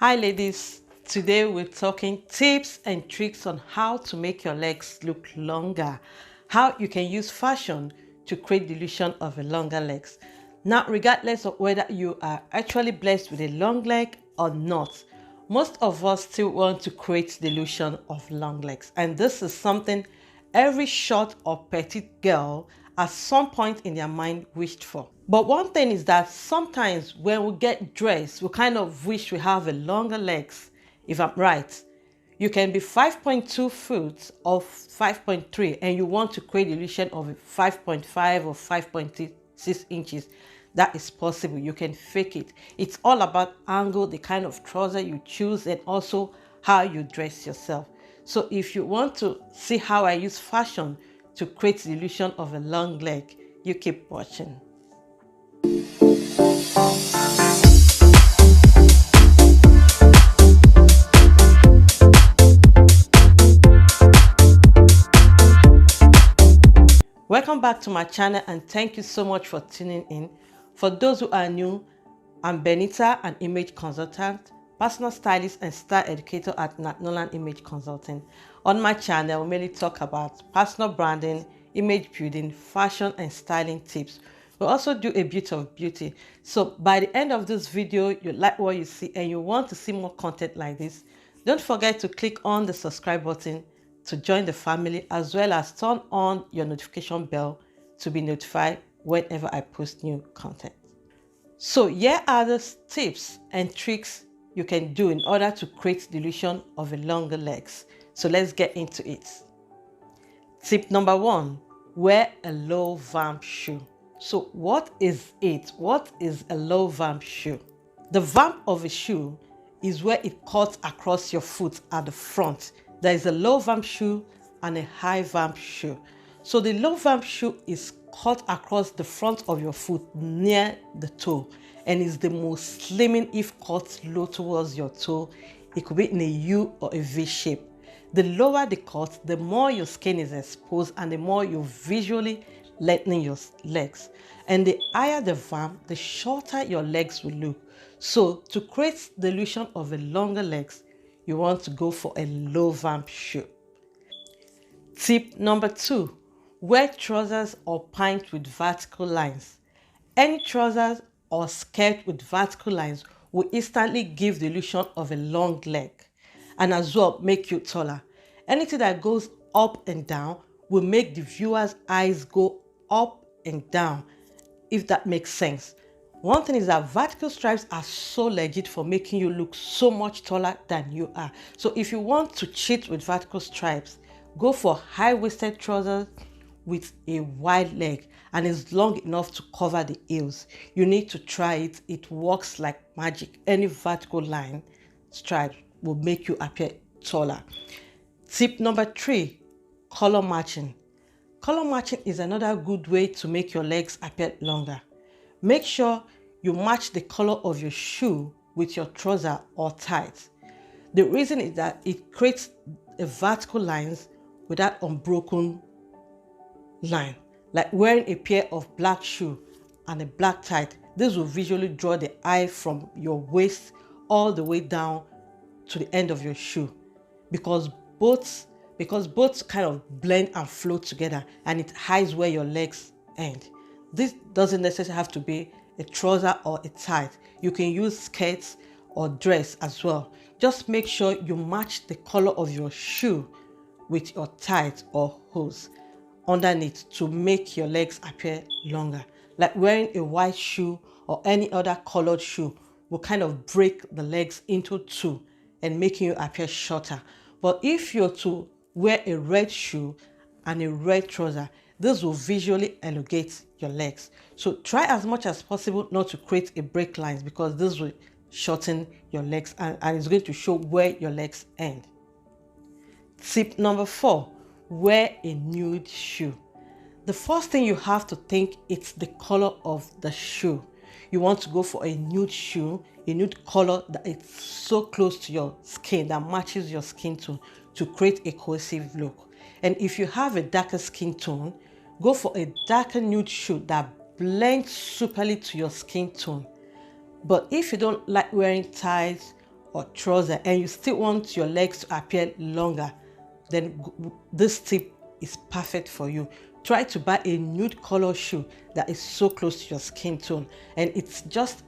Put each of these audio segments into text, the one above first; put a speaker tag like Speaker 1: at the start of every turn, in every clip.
Speaker 1: Hi ladies, today we're talking tips and tricks on how to make your legs look longer, how you can use fashion to create the illusion of a longer legs. Now, regardless of whether you are actually blessed with a long leg or not, most of us still want to create the illusion of long legs, and this is something every short or petite girl at some point in their mind wished for. But one thing is that sometimes when we get dressed, we kind of wish we have a longer legs, if I'm right. You can be 5.2 foot or 5.3 and you want to create the illusion of 5.5 or 5.6 inches. That is possible. You can fake it. It's all about angle, the kind of trouser you choose, and also how you dress yourself. So if you want to see how I use fashion to create the illusion of a long leg, you keep watching. Welcome back to my channel and thank you so much for tuning in. For those who are new, I'm Benita, an image consultant, personal stylist and style educator at Nolan Image Consulting. On my channel, we mainly talk about personal branding, image building, fashion and styling tips. We also do a bit of beauty. So by the end of this video, you like what you see and you want to see more content like this, don't forget to click on the subscribe button to join the family, as well as turn on your notification bell to be notified whenever I post new content. So here are the tips and tricks you can do in order to create the illusion of a longer legs. So let's get into it. Tip number 1, wear a low vamp shoe. So what is it? What is a low vamp shoe? The vamp of a shoe is where it cuts across your foot at the front. There is a low vamp shoe and a high vamp shoe. So the low vamp shoe is cut across the front of your foot near the toe and is the most slimming if cut low towards your toe. It could be in a U or a V shape. The lower the cut, the more your skin is exposed and the more you visually lengthening your legs. And the higher the vamp, the shorter your legs will look. So to create the illusion of a longer legs, you want to go for a low vamp shoe. Tip number 2, wear trousers or pants with vertical lines. Any trousers or skirt with vertical lines will instantly give the illusion of a long leg and as well make you taller. Anything that goes up and down will make the viewer's eyes go up and down, if that makes sense. One thing is that vertical stripes are so legit for making you look so much taller than you are. So if you want to cheat with vertical stripes, go for high-waisted trousers with a wide leg and is long enough to cover the heels. You need to try it. It works like magic. Any vertical line stripe will make you appear taller. Tip number 3, color matching. Color matching is another good way to make your legs appear longer. Make sure you match the color of your shoe with your trouser or tights. The reason is that it creates a vertical lines without unbroken line, like wearing a pair of black shoe and a black tight. This will visually draw the eye from your waist all the way down to the end of your shoe because both kind of blend and flow together and it hides where your legs end. This doesn't necessarily have to be a trouser or a tight. You can use skirts or dress as well. Just make sure you match the color of your shoe with your tight or hose underneath to make your legs appear longer. Like wearing a white shoe or any other colored shoe will kind of break the legs into two and making you appear shorter. But if you're to wear a red shoe and a red trouser, this will visually elongate your legs. So try as much as possible not to create a break lines because this will shorten your legs and it's going to show where your legs end. Tip number 4, wear a nude shoe. The first thing you have to think is the color of the shoe. You want to go for a nude shoe, a nude color that is so close to your skin, that matches your skin tone to create a cohesive look. And if you have a darker skin tone, go for a darker nude shoe that blends superly to your skin tone. But if you don't like wearing ties or trouser and you still want your legs to appear longer, then this tip is perfect for you. Try to buy a nude color shoe that is so close to your skin tone, and it's just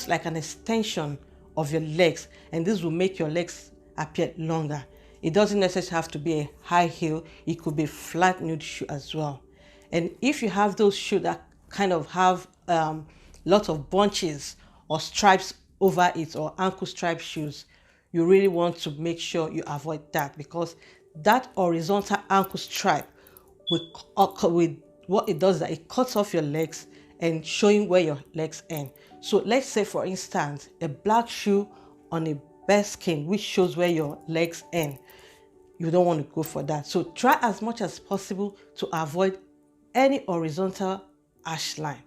Speaker 1: like an extension of your legs, and this will make your legs appear longer. It doesn't necessarily have to be a high heel, it could be a flat nude shoe as well. And if you have those shoes that kind of have lots of bunches or stripes over it, or ankle stripe shoes, you really want to make sure you avoid that, because that horizontal ankle stripe with what it does is that it cuts off your legs and showing where your legs end. So let's say, for instance, a black shoe on a bare skin which shows where your legs end. You don't want to go for that. So try as much as possible to avoid any horizontal ash line,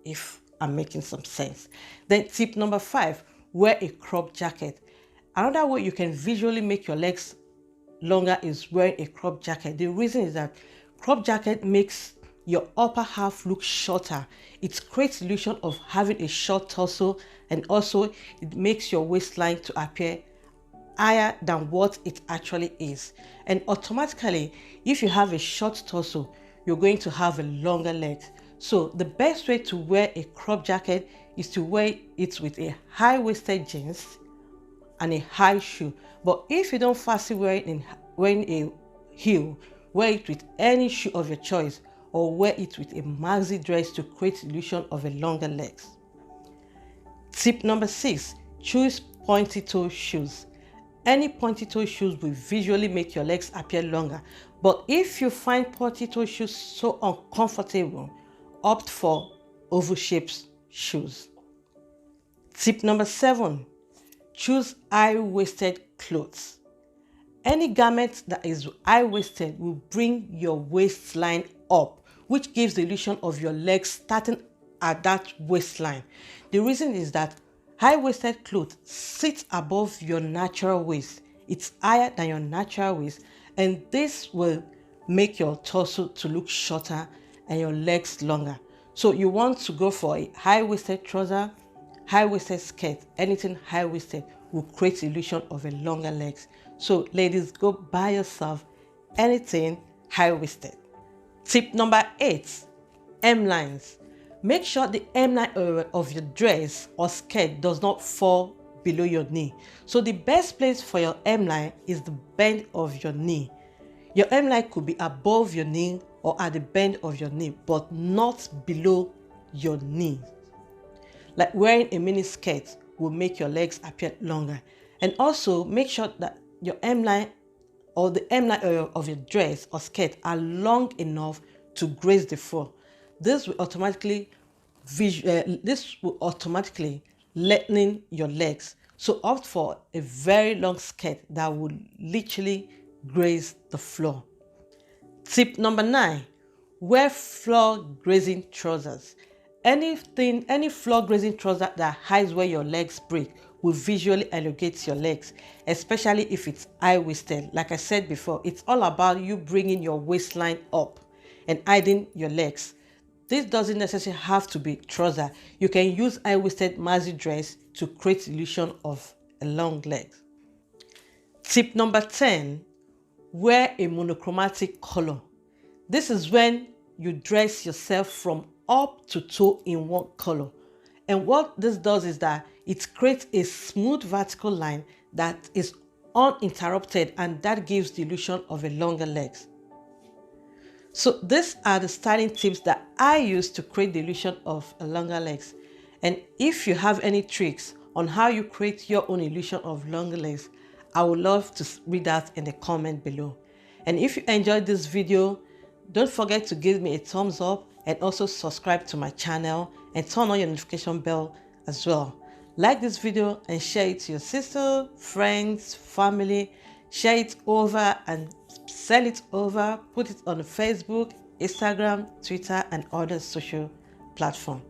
Speaker 1: if I'm making some sense. Then tip number 5, wear a crop jacket. Another way you can visually make your legs longer is wearing a crop jacket. The reason is that crop jacket makes your upper half look shorter. It creates the illusion of having a short torso, and also it makes your waistline to appear higher than what it actually is. And automatically, if you have a short torso, you're going to have a longer legs. So the best way to wear a crop jacket is to wear it with a high-waisted jeans and a high shoe. But if you don't fancy wearing a heel, wear it with any shoe of your choice, or wear it with a maxi dress to create the illusion of a longer legs. Tip number 6, choose pointy toe shoes. Any pointy toe shoes will visually make your legs appear longer, but if you find pointy toe shoes so uncomfortable, opt for oval shaped shoes. Tip number 7, choose high-waisted clothes. Any garment that is high-waisted will bring your waistline up, which gives the illusion of your legs starting at that waistline. The reason is that high-waisted clothes sit above your natural waist. It's higher than your natural waist, and this will make your torso to look shorter and your legs longer. So you want to go for a high-waisted trouser, high-waisted skirt. Anything high-waisted will create the illusion of a longer legs. So ladies, go buy yourself anything high-waisted. Tip number 8, hemlines. Make sure the hemline of your dress or skirt does not fall below your knee. So the best place for your hemline is the bend of your knee. Your hemline could be above your knee or at the bend of your knee, but not below your knee. Like wearing a mini skirt will make your legs appear longer. And also make sure that your hemline or the hemline of your dress or skirt are long enough to graze the floor. This will automatically lengthen your legs. So opt for a very long skirt that will literally graze the floor. Tip number 9, wear floor grazing trousers. Any floor grazing trouser that hides where your legs break will visually elongate your legs, especially if it's high-waisted. Like I said before, it's all about you bringing your waistline up and hiding your legs. This doesn't necessarily have to be trouser. You can use high-waisted maxi dress to create the illusion of a long leg. Tip number 10, wear a monochromatic color. This is when you dress yourself from up to toe in one color. And what this does is that it creates a smooth vertical line that is uninterrupted, and that gives the illusion of a longer legs. So these are the styling tips that I use to create the illusion of a longer legs. And if you have any tricks on how you create your own illusion of longer legs, I would love to read that in the comment below. And if you enjoyed this video, don't forget to give me a thumbs up and also subscribe to my channel and turn on your notification bell as well. Like this video and share it to your sister, friends, family. Share it over and send it over. Put it on Facebook, Instagram, Twitter, and other social platforms.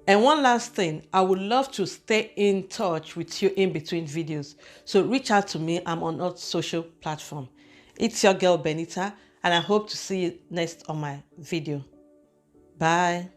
Speaker 1: And one last thing, I would love to stay in touch with you in between videos. So reach out to me. I'm on all social platforms. It's your girl Benita, and I hope to see you next on my video. Bye.